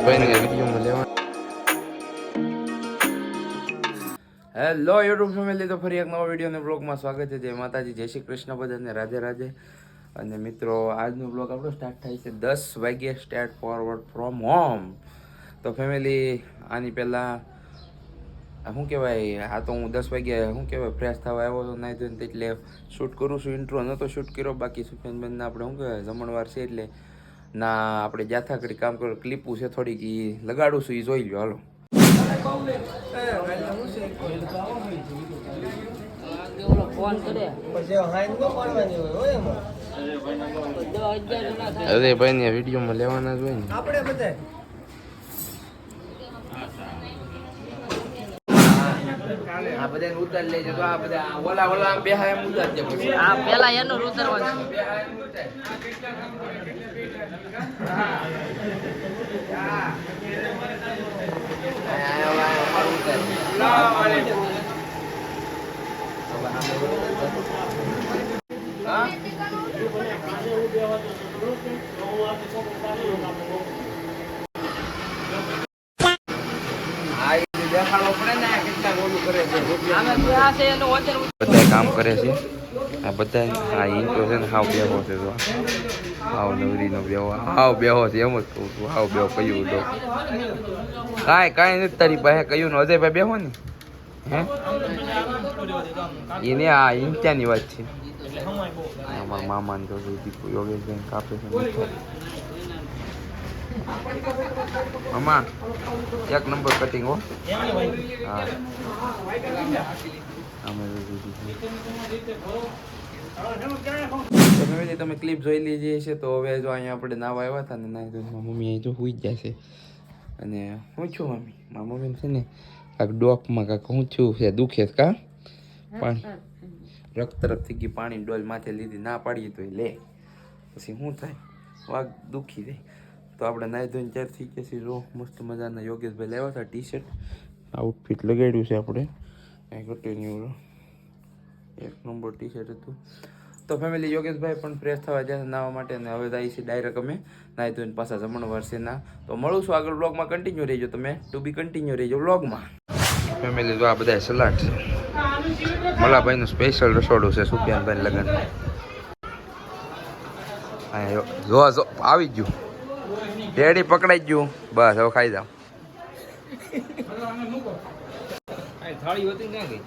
ભાઈને કઈ વિડીયોમાં લેવા. હેલો યુટ્યુબ ફેમિલી, તો ફરી એક નવા વિડીયો અને બ્લોગમાં સ્વાગત છે. જય માતાજી, જય શ્રી કૃષ્ણ બધાને, રાધે રાધે. અને મિત્રો, આજનો બ્લોગ આપણો સ્ટાર્ટ થાય છે 10 વાગ્યે, સ્ટાર્ટ ફોરવર્ડ ફ્રોમ હોમ. તો ફેમિલી, આની પહેલાં શું કહેવાય, આ તો હું 10 વાગ્યે શું કહેવાય ફ્રેશ થવા આવ્યો હતો નાઈ ધોઈને, એટલે શૂટ કરું છું. ઇન્ટ્રો નહોતો શૂટ કર્યો, બાકી સુફિયાનબેનના આપણે શું કહેવાય જમણવાર છે એટલે ના આપણે જાથા કરી કામ કરો, ક્લિપું છે થોડીક એ લગાડું છું, એ જોઈ લો. હાલો. ફોન કરે અરે ભાઈ ને વિડીયોમાં લેવાના જ હોય ને આપણે બધા. આ બધા ઉતાર લેજો તો આ બધા ઓલા ઓલા બેહા એમ ઉતારજે પછી. આ પેલા એનું ઉતરવાનું બધા કામ કરે છે. આ બધા આ ઇન્ટ્રો છે ને હાવ બેહો છે. તો હાવ નવરીનો બેહો, હાવ બેહો છે. એમ જ કહું છું, હાવ બેહો કયું લો કાંઈ નથી તારી પાસે કયું ને અજયભાઈ બેહો ને હે એને આ ઇન્ત્યાની વાત છે. અમારા મામાને તો દીપુ યોગેશભાઈ કાપે છે. મામા એક નંબર કટિંગ હો. હા તમે ક્લિપ જોઈ લીધી છે. તો હવે જો અહીંયા આપણે નાવા આવ્યા હતા ને મમ્મી અહીં જો સુઈ જ જશે. અને હું છું મમ્મી, મારા મમ્મી છે ને કાંક ડોકમાં કાંક હું છું છે દુખે કા પાણી રક્ત તરફથી ગઈ પાણી ડોલ માથે લીધી, ના પાડીએ તો લે પછી શું થાય, વાઘ દુખી જાય. તો આપણે નાહી ધોઈને ચાર થઈ ગયા છીએ. જો મસ્ત મજાના યોગેશભાઈ લાવ્યા હતા ટી શર્ટ, આઉટફિટ લગાડ્યું છે આપણે કન્ટિન્યુ, એક નંબર ટી શર્ટ હતું. તો ફેમિલી, યોગેશભાઈ પણ ફ્રેશ થવા જશે નાહવા માટે, અને હવે જાય છે ડાયરેક્ટ અમે નાહી ધોઈને પાછા જમણવાર છે ના. તો મળું છું આગળ બ્લોગમાં, કન્ટિન્યુ રહીજો તમે, ટુ બી કન્ટિન્યુ રહીજો બ્લોગમાં. ફેમિલી, જો આ બધા સલાડ છે, મલાભાઈનું સ્પેશિયલ રસોડું છે સુફિયાનભાઈ લગન. હા જો આવી ગયું રેડી, પકડાઈ ગયું, બસ હવે ખાઈ જાઓ. થાળી હોતી ના ગઈ.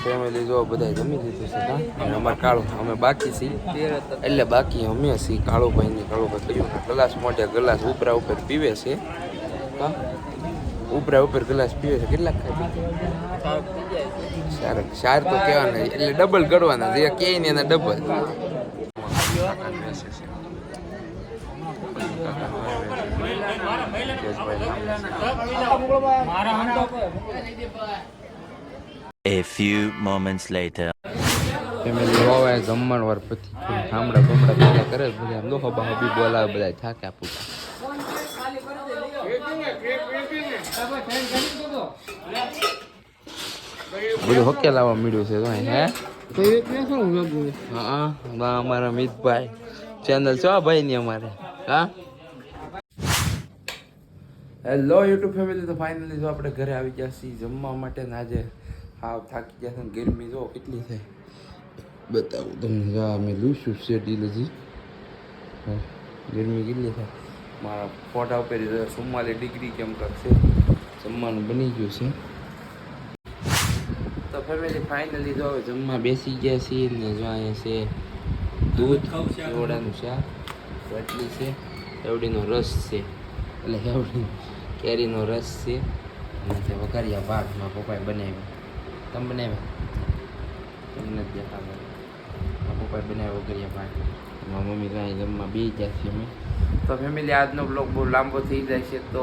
ફેમિલી જો બધા જમી લીધું છે અને અમારે કાળું અમે બાકી છીએ, એટલે બાકી અમે છીએ. કાળુભાઈ કહ્યું ગ્લાસ મોઢે ગ્લાસ ઉપરા ઉપર પીવે છે. ઉપરા ઉપર ગ્લાસ પીવે છે. કેટલાક ખાય ચાર તો કહેવાના, એટલે ડબલ કરવાના જે કે ને એના double. A few moments later. Family હવે જમણવાર પછી થાંભળા બમડા બધા કરે બધા આમ દોહો બાહો બી બોલાવે બધા થાકે આપું બધું હકે લાવવા મળ્યું છે. હા અમારા મિતભાઈ ચેનલ છે ભાઈ ની અમારે. હા હેલો યુટ્યુબ ફેમિલી, તો ફાઇનલી જો આપણે ઘરે આવી ગયા છીએ જમવા માટે ને આજે હાવ થાકી ગયા છે. ગરમી જો કેટલી થાય બતાવું તમને. જો અમે લૂસું શેટ લીધી, ગરમી કેટલી થાય. મારા ફોટા ઉપર 44 ડિગ્રી કેમ કરશે. જમવાનું બની ગયું છે. તો ફેમિલી ફાઇનલી જો જમવા બેસી ગયા છીએ ને જો અહીંયા છે દૂધ, કેવડાનું શાક, રોટલી છે, એવડીનો રસ છે, એટલે એવડી કેરીનો રસ છે, અને તે વઘારિયા ભાત મારા પપ્પાએ બનાવ્યા. તમે બનાવ્યા? તમને જ દેખાડો. મારા પપ્પાએ બનાવ્યા વઘારિયા ભાત. મારા મમ્મી કાંઈ જમવા બે ગયા છીએ અમે. તો ફેમિલી આજનો બ્લોગ બહુ લાંબો થઈ જાય છે, તો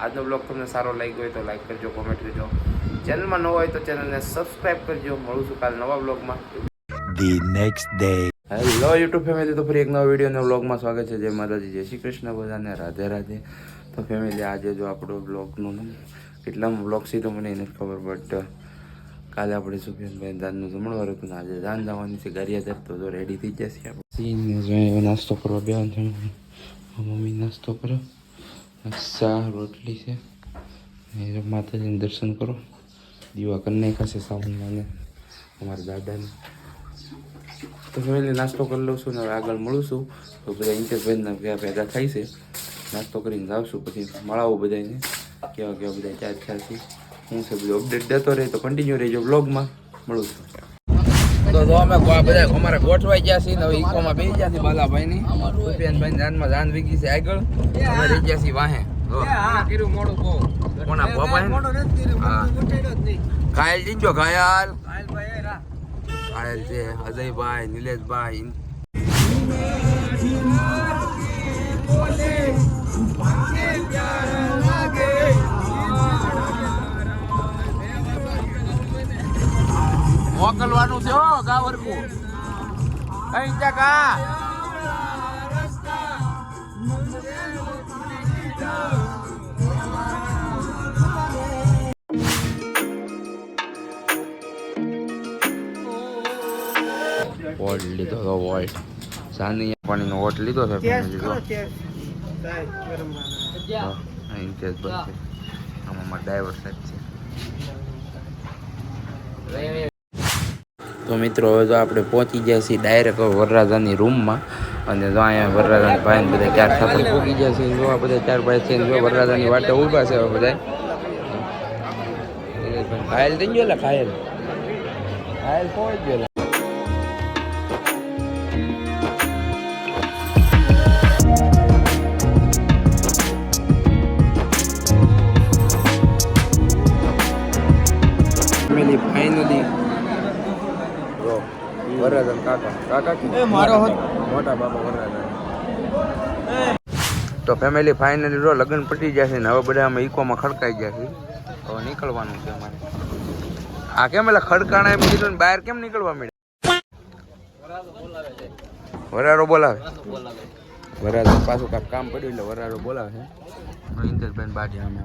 આજનો બ્લોગ તમને સારો લાગ્યો હોય તો લાઈક કરજો, કોમેન્ટ કરજો, ચેનલમાં ન હોય તો ચેનલને સબસ્ક્રાઈબ કરજો. મળું છું કાલે નવા બ્લોગમાં. The next day. Hello YouTube family, તો ફરી એક નવા વિડીયોના બ્લોગમાં સ્વાગત છે. જય માતાજી, જય શ્રી કૃષ્ણ, બધાને રાધે રાધે. તો ફેમિલી આજે જો આપણો બ્લોગનું કેટલામાં બ્લોગ છે તો મને નથી ખબર, બટ કાલે આપણે સુફિયાનભાઈ દાનનું જમણવાર હતું ને આજે દાન જવાની છે ગારિયાદર, તો જો રેડી થઈ જશે આપણે. સીને જો નાસ્તો કરવા બેન છે, મમ્મી નાસ્તો કરો, ચા રોટલી છે, માતાજીને દર્શન કરો, દીવા કરી નાખ્યા છે સાવનમાં અમારા દાદાને. તો ફેમિલી નાસ્તો કરી લઉં છું ને હવે આગળ મળું છું. તો બધા ઇન્ટરભાઈના ભેગા થાય છે, નાસ્તો કરીને જાવશું, પછી મળાવું બધાને કેવા કેવા બધા ચાર ખ્યાલથી હું છે બધું અપડેટ દેતો રહે. તો કન્ટિન્યુ રહેજો બ્લોગમાં, મળું છું. તો જો અમે બધા અમારા ગોઠવાઈ ગયા છીએ ને હવે ઈકોમાં બેસી ગયા છીએ બાલાભાઈની, સુફિયાનભાઈ જાનમાં જાન વીગી છે આગળ, અમે રહી ગયા છીએ વાહે. કોના બાપા હા ઘાયલ જીજો ઘાયલ ઘાયલ છે અજયભાઈ, નિલેશભાઈ. મોકલવાનું છે હો ગાવરકુ કઈ જગા વોટ લીધો તો વોટ સાની પાણીનો વોટ લીધો છે ફેમિલી. આમાં ડ્રાઈવર સાહેબ છે. તો મિત્રો હવે તો આપણે પહોંચી ગયા છીએ ડાયરેક્ટ વરરાજાની રૂમમાં, અને જો અહીંયા વરરાજાની ભાઈ બધા ચાર સાથે પહોંચી ગયા છે. જો આ બધા ચાર ભાઈ છે જો વરરાજાની વાટે ઊભા છે. હવે બધા ઘાયલ થઈ ગયો, ઘાયલ ઘાયલ પહોંચી ગયો. ફાઇનલી વરરાજા કાકા કાકા મારો મોટા બાપા વરરાજા. તો ફેમિલી ફાઇનલી રો લગ્ન પટી ગયા છે ને હવે બધા અમે ઇકોમાં ખડકાઈ ગયા છે. હવે નીકળવાનું છે અમારે. આ કેમ એટલે ખડકાણા એમ કીધું ને બહાર કેમ નીકળવા મળ્યા? વરારો બોલાવે, વરારો પાછું કાંઈક કામ પડ્યું એટલે વરારો બોલાવે છે. ઇન્દ્રભાઈ બાજી અમે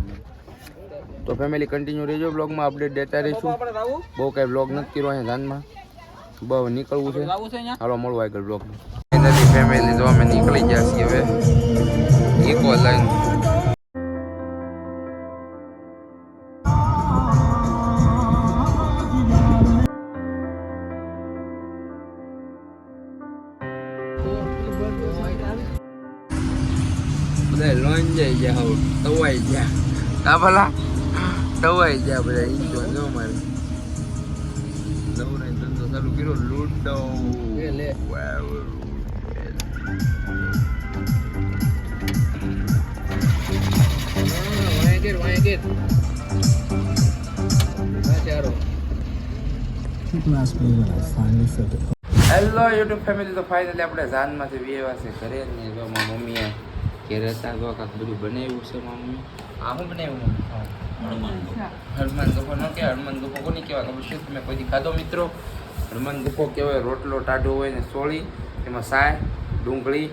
તો ફેમિલી કન્ટિન્યુ રહેજો બ્લોગમાં, અપડેટ દેતા રહીશું. બહુ કાંઈ બ્લોગ નથી કર્યો અહીંયા ધાનમાં, બહુ નીકળવું છે. હાલો મળવું આગળ બ્લોગમાં. એનાથી ફેમિલી તો અમે નીકળી ગયા છીએ હવે ઇકો લાઈન. બધા લોન જઈ ગયા, હવે તવાઈ ગયા. હા ભલા તવાઈ ગયા બધા. ઈંચો જો મારે નવરાઈ ધંધો ચાલુ કર્યો લૂડો. હેલો યુટ્યુબ ફેમિલી, તો ફાઇનલી આપણે જાનમાંથી વ્યવા છે ઘરે ને. જો મારા મમ્મીએ ઘેર હતા જો કાંક બધું બનાવ્યું છે મારા મમ્મી. આ શું બનાવ્યું? હનુમાન ગપ્પો ન કહેવાય. હનુમાન ગપ્પો કોની કહેવાય ખબર શું? તમે કોઈ ખાધો મિત્રો? હનુમાન ગપ્પો કહેવાય રોટલો ટાઢો હોય ને સોળી, એમાં સાય, ડુંગળી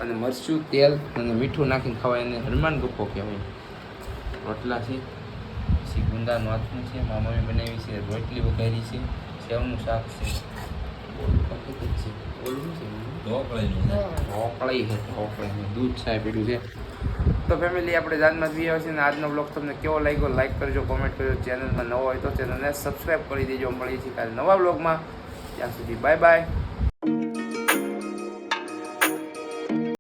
અને મરચું, તેલ અને મીઠું નાખીને ખવાય, એને હનુમાન ગપ્પો કહેવાય. રોટલા છે, પછી ગુંદાનું હાથનું છે, મારા મમ્મી બનાવી છે, રોટલી વઘારી છે, સેવનું શાક છે, ઢોકળી છે, ઢોકળી દૂધ ચાય પીડ્યું છે. તો ફેમિલી આપણે જાનમાં જ આવ્યા છીએ ને આજનો બ્લોગ તમને કેવો લાગ્યો લાઈક કરજો, કોમેન્ટ કરજો, ચેનલમાં નવો હોય તો ચેનલને સબસ્ક્રાઈબ કરી દેજો. મળીએ છીએ કાલે નવા બ્લોગમાં. ત્યાં સુધી બાય બાય.